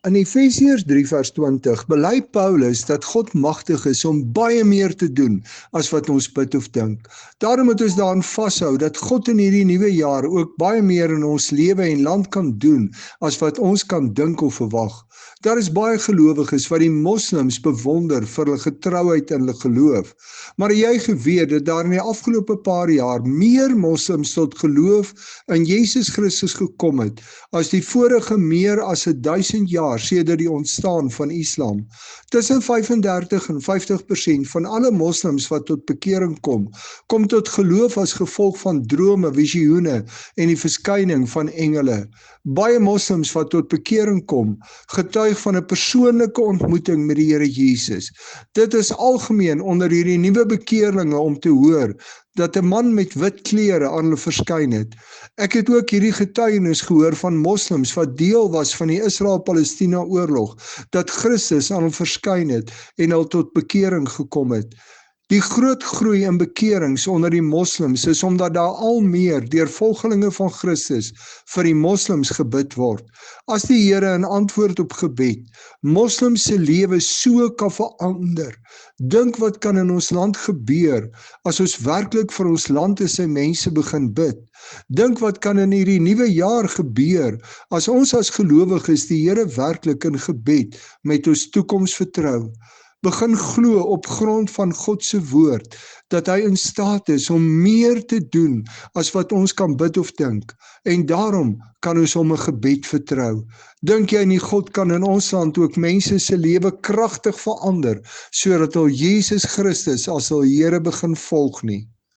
In Efesiërs 3 vers 20 bely Paulus dat God magtig is om baie meer te doen as wat ons bid of dink. Daarom moet ons daaraan vashou dat God in hierdie nuwe jaar ook baie meer in ons lewe en land kan doen as wat ons kan dink of verwag. Daar is baie gelowiges wat die moslims bewonder vir hulle getrouheid in hulle geloof. Maar jy geweet dat daar in die afgelope paar jaar meer moslims tot geloof in Jesus Christus gekom het as die vorige meer as 1000 jaar sedert die ontstaan van Islam. Tussen 35 en 50% van alle moslims wat tot bekering kom tot geloof as gevolg van drome, visioene en die verskyning van engele. Baie moslims wat tot bekering kom, getuig van 'n persoonlike ontmoeting met die Here Jesus. Dit is algemeen onder hierdie nuwe bekeerlinge om te hoor dat 'n man met wit klere aan hulle verskyn het. Ek het ook hierdie getuienis gehoor van moslims wat deel was van die Israel-Palestina oorlog, dat Christus aan hulle verskyn het en hulle tot bekering gekom het. Die groot groei in bekerings onder die moslims is omdat daar al meer deur volgelinge van Christus vir die moslims gebid word. As die Here in antwoord op gebed moslims se lewe so kan verander, dink wat kan in ons land gebeur as ons werklik vir ons land en sy mense begin bid. Dink wat kan in hierdie nuwe jaar gebeur as ons as gelowiges die Here werklik in gebed met ons toekoms vertrou. Begin glo op grond van God se woord dat hy in staat is om meer te doen as wat ons kan bid of dink, en daarom kan ons hom 'n gebed vertrou. Dink jy nie God kan in ons land ook mense se lewe kragtig verander sodat hulle Jesus Christus as hul Here begin volg nie?